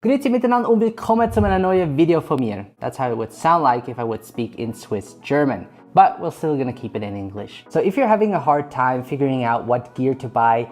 Grüezi miteinander und willkommen zu einer neuen Video von mir. That's how it would sound like if I would speak in Swiss German. But we're still gonna keep it in English. So if you're having a hard time figuring out what gear to buy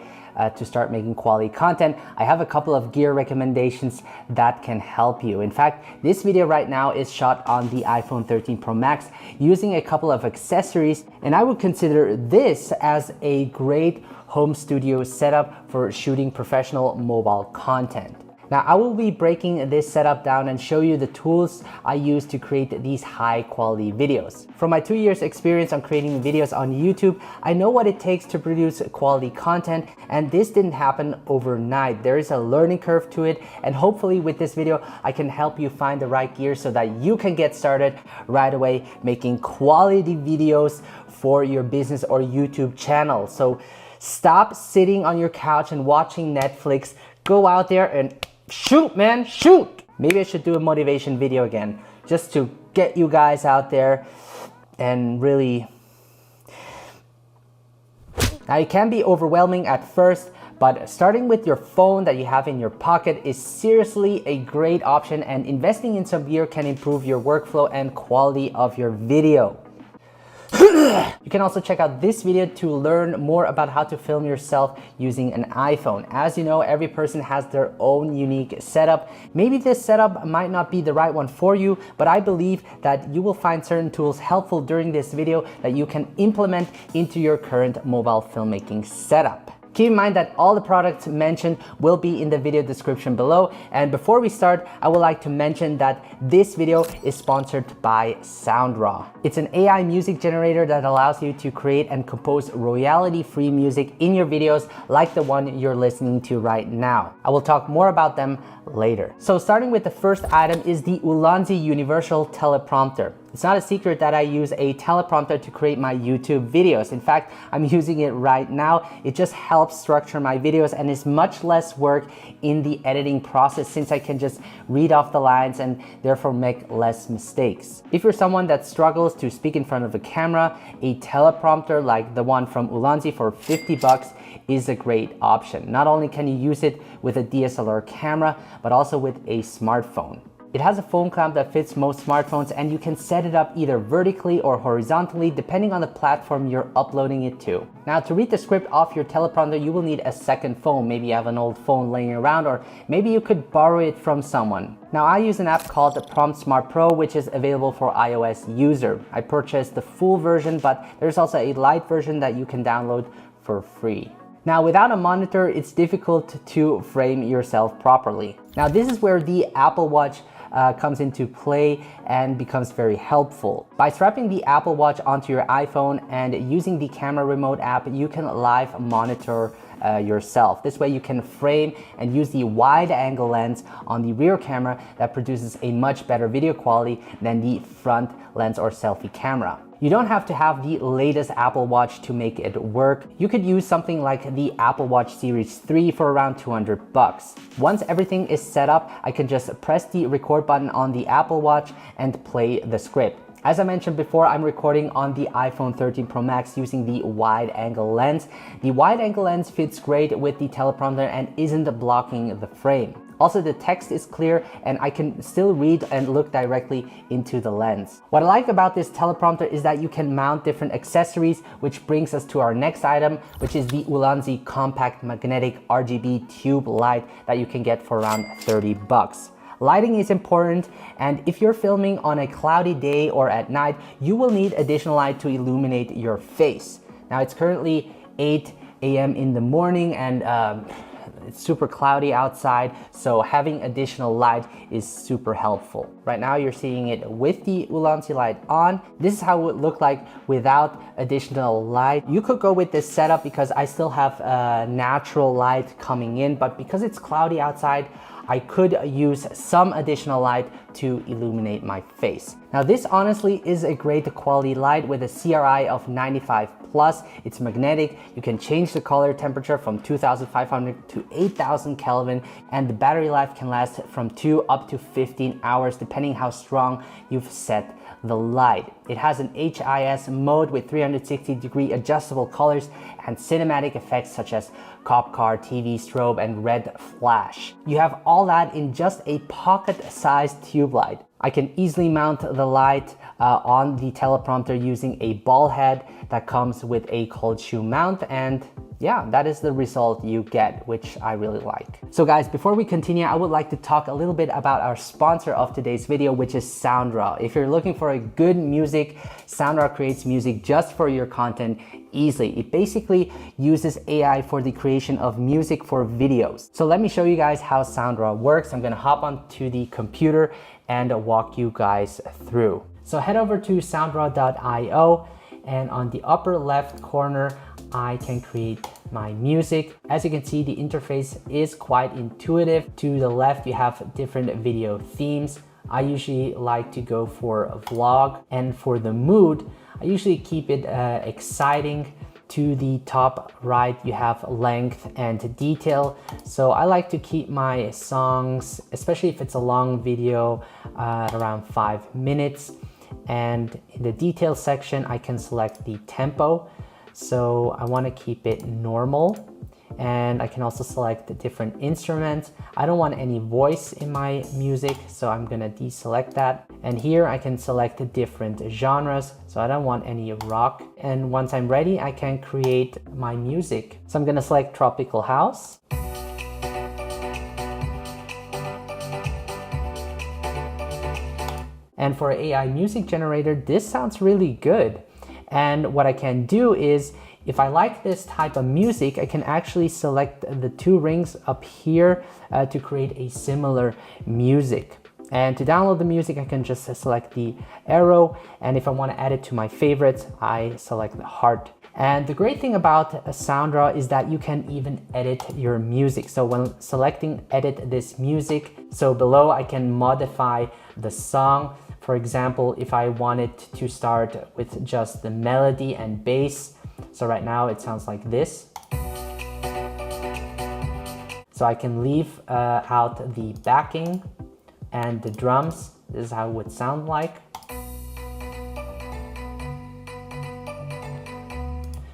to start making quality content, I have a couple of gear recommendations that can help you. In fact, this video right now is shot on the iPhone 13 Pro Max using a couple of accessories, and I would consider this as a great home studio setup for shooting professional mobile content. Now, I will be breaking this setup down and show you the tools I use to create these high quality videos. From my 2 years experience on creating videos on YouTube, I know what it takes to produce quality content, and this didn't happen overnight. There is a learning curve to it, and hopefully with this video, I can help you find the right gear so that you can get started right away making quality videos for your business or YouTube channel. So stop sitting on your couch and watching Netflix. Go out there and shoot, man, shoot! Maybe I should do a motivation video again, just to get you guys out there and really... Now, it can be overwhelming at first, but starting with your phone that you have in your pocket is seriously a great option, and investing in some gear can improve your workflow and quality of your video. You can also check out this video to learn more about how to film yourself using an iPhone. As you know, every person has their own unique setup. Maybe this setup might not be the right one for you, but I believe that you will find certain tools helpful during this video that you can implement into your current mobile filmmaking setup. Keep in mind that all the products mentioned will be in the video description below. And before we start, I would like to mention that this video is sponsored by SoundRaw. It's an AI music generator that allows you to create and compose royalty-free music in your videos like the one you're listening to right now. I will talk more about them later. So starting with the first item is the Ulanzi Universal Teleprompter. It's not a secret that I use a teleprompter to create my YouTube videos. In fact, I'm using it right now. It just helps structure my videos and is much less work in the editing process since I can just read off the lines and therefore make less mistakes. If you're someone that struggles to speak in front of a camera, a teleprompter like the one from Ulanzi for 50 bucks is a great option. Not only can you use it with a DSLR camera, but also with a smartphone. It has a phone clamp that fits most smartphones, and you can set it up either vertically or horizontally depending on the platform you're uploading it to. Now, to read the script off your teleprompter, you will need a second phone. Maybe you have an old phone laying around, or maybe you could borrow it from someone. Now, I use an app called Prompt Smart Pro, which is available for iOS user. I purchased the full version, but there's also a light version that you can download for free. Now, without a monitor, it's difficult to frame yourself properly. Now, this is where the Apple Watch comes into play and becomes very helpful. By strapping the Apple Watch onto your iPhone and using the camera remote app, you can live monitor yourself. This way you can frame and use the wide angle lens on the rear camera that produces a much better video quality than the front lens or selfie camera. You don't have to have the latest Apple Watch to make it work. You could use something like the Apple Watch Series 3 for around 200 bucks. Once everything is set up, I can just press the record button on the Apple Watch and play the script. As I mentioned before, I'm recording on the iPhone 13 Pro Max using the wide angle lens. The wide angle lens fits great with the teleprompter and isn't blocking the frame. Also, the text is clear and I can still read and look directly into the lens. What I like about this teleprompter is that you can mount different accessories, which brings us to our next item, which is the Ulanzi Compact Magnetic RGB Tube Light that you can get for around 30 bucks. Lighting is important, and if you're filming on a cloudy day or at night, you will need additional light to illuminate your face. Now, it's currently 8 a.m. in the morning and it's super cloudy outside, so having additional light is super helpful. Right now you're seeing it with the Ulanzi light on. This is how it would look like without additional light. You could go with this setup because I still have natural light coming in, but because it's cloudy outside, I could use some additional light to illuminate my face. Now, this honestly is a great quality light with a CRI of 95 Plus, it's magnetic. You can change the color temperature from 2500 to 8000 Kelvin, and the battery life can last from 2 up to 15 hours depending how strong you've set the light. It has an HIS mode with 360-degree adjustable colors and cinematic effects such as cop car, TV, strobe, and red flash. You have all that in just a pocket-sized tube light. I can easily mount the light on the teleprompter using a ball head that comes with a cold shoe mount, and yeah, that is the result you get, which I really like. So guys, before we continue, I would like to talk a little bit about our sponsor of today's video, which is SoundRaw. If you're looking for a good music, SoundRaw creates music just for your content easily. It basically uses AI for the creation of music for videos. So let me show you guys how SoundRaw works. I'm gonna hop onto the computer and walk you guys through. So head over to soundraw.io, and on the upper left corner, I can create my music. As you can see, the interface is quite intuitive. To the left, you have different video themes. I usually like to go for a vlog, and for the mood, I usually keep it exciting. To the top right, you have length and detail. So I like to keep my songs, especially if it's a long video, at around 5 minutes. And in the detail section, I can select the tempo. So I want to keep it normal, and I can also select the different instruments. I don't want any voice in my music, so I'm gonna deselect that. And here I can select the different genres, so I don't want any rock. And once I'm ready, I can create my music. So I'm gonna select tropical house. And for AI music generator, this sounds really good. And what I can do is, if I like this type of music, I can actually select the 2 rings up here to create a similar music. And to download the music, I can just select the arrow. And if I want to add it to my favorites, I select the heart. And the great thing about SoundRaw is that you can even edit your music. So when selecting edit this music, so below I can modify the song. For example, if I wanted to start with just the melody and bass, so right now it sounds like this. So I can leave out the backing and the drums. This is how it would sound like.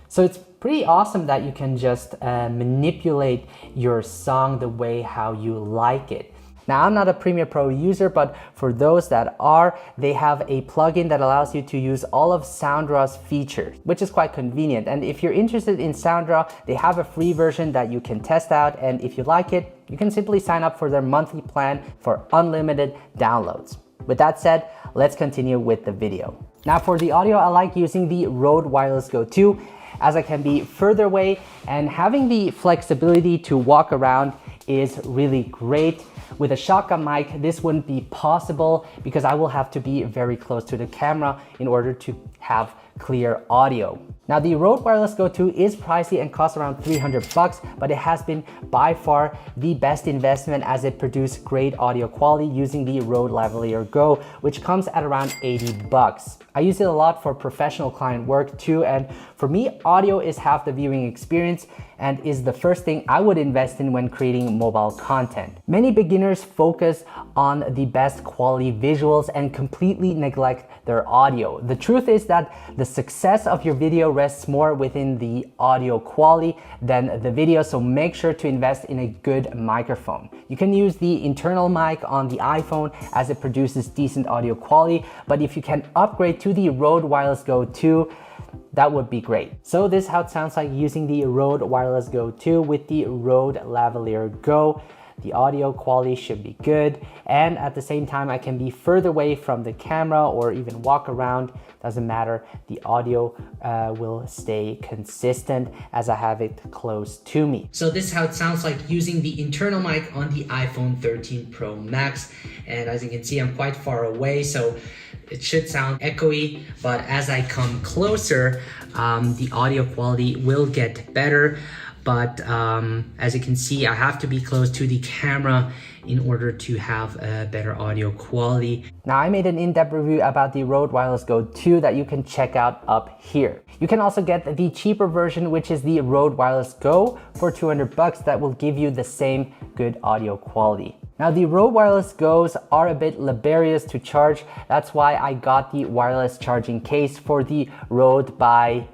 So it's pretty awesome that you can just manipulate your song the way how you like it. Now, I'm not a Premiere Pro user, but for those that are, they have a plugin that allows you to use all of SoundRaw's features, which is quite convenient. And if you're interested in SoundRaw, they have a free version that you can test out. And if you like it, you can simply sign up for their monthly plan for unlimited downloads. With that said, let's continue with the video. Now for the audio, I like using the Rode Wireless Go 2, as I can be further away, and having the flexibility to walk around is really great. With a shotgun mic, this wouldn't be possible because I will have to be very close to the camera in order to have clear audio. Now the Rode Wireless Go 2 is pricey and costs around $300, but it has been by far the best investment as it produced great audio quality using the Rode Lavalier Go, which comes at around $80. I use it a lot for professional client work too, and for me, audio is half the viewing experience and is the first thing I would invest in when creating mobile content. Many beginners focus on the best quality visuals and completely neglect their audio. The truth is that the success of your video rests more within the audio quality than the video, so make sure to invest in a good microphone. You can use the internal mic on the iPhone as it produces decent audio quality, but if you can upgrade to the Rode Wireless Go 2, that would be great. So this is how it sounds like using the Rode Wireless Go 2 with the Rode Lavalier Go. The audio quality should be good, and at the same time I can be further away from the camera or even walk around. Doesn't matter, the audio will stay consistent as I have it close to me. So this is how it sounds like using the internal mic on the iPhone 13 Pro Max, and as you can see I'm quite far away, so it should sound echoey, but as I come closer, the audio quality will get better. but as you can see, I have to be close to the camera in order to have a better audio quality. Now, I made an in-depth review about the Rode Wireless Go 2 that you can check out up here. You can also get the cheaper version, which is the Rode Wireless Go for $200 that will give you the same good audio quality. Now, the Rode Wireless Go's are a bit laborious to charge. That's why I got the wireless charging case for the Rode by,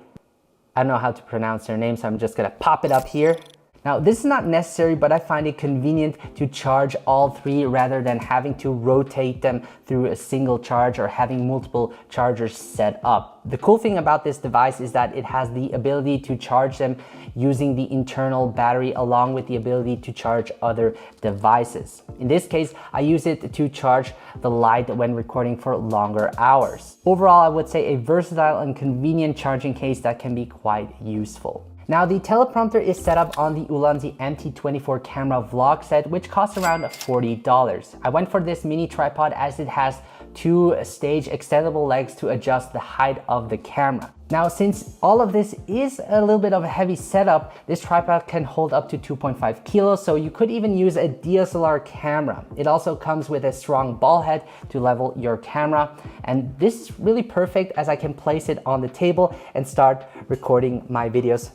I don't know how to pronounce their name, so I'm just gonna pop it up here. Now, this is not necessary, but I find it convenient to charge all three rather than having to rotate them through a single charge or having multiple chargers set up. The cool thing about this device is that it has the ability to charge them using the internal battery along with the ability to charge other devices. In this case, I use it to charge the light when recording for longer hours. Overall, I would say a versatile and convenient charging case that can be quite useful. Now, the teleprompter is set up on the Ulanzi MT24 camera vlog set, which costs around $40. I went for this mini tripod as it has two stage extendable legs to adjust the height of the camera. Now, since all of this is a little bit of a heavy setup, this tripod can hold up to 2.5 kilos, so you could even use a DSLR camera. It also comes with a strong ball head to level your camera, and this is really perfect as I can place it on the table and start recording my videos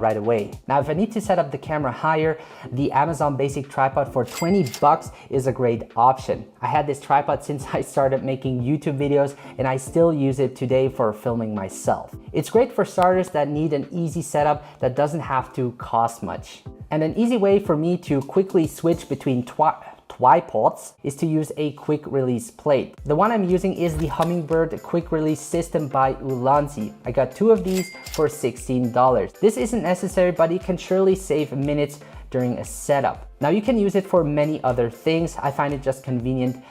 right away. Now, if I need to set up the camera higher, the Amazon Basic Tripod for $20 is a great option. I had this tripod since I started making YouTube videos, and I still use it today for filming myself. It's great for starters that need an easy setup that doesn't have to cost much. And an easy way for me to quickly switch between tripods is to use a quick release plate. The one I'm using is the Hummingbird quick release system by Ulanzi. I got two of these for $16. This isn't necessary, but it can surely save minutes during a setup. Now, you can use it for many other things. I find it just convenient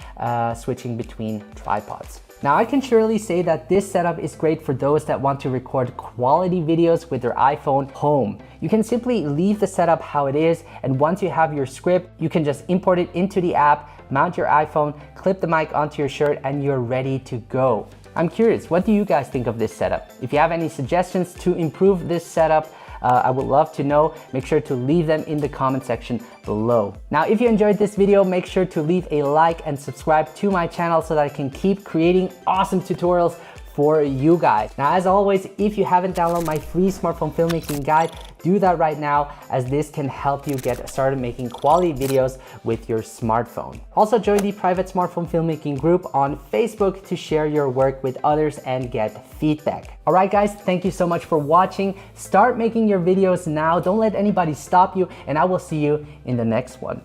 switching between tripods. Now, I can surely say that this setup is great for those that want to record quality videos with their iPhone home. You can simply leave the setup how it is, and once you have your script, you can just import it into the app, mount your iPhone, clip the mic onto your shirt, and you're ready to go. I'm curious, what do you guys think of this setup? If you have any suggestions to improve this setup, I would love to know. Make sure to leave them in the comment section below. Now, if you enjoyed this video, make sure to leave a like and subscribe to my channel so that I can keep creating awesome tutorials for you guys. Now, as always, if you haven't downloaded my free smartphone filmmaking guide, do that right now, as this can help you get started making quality videos with your smartphone. Also, join the private smartphone filmmaking group on Facebook to share your work with others and get feedback. All right, guys, thank you so much for watching. Start making your videos now. Don't let anybody stop you, and I will see you in the next one.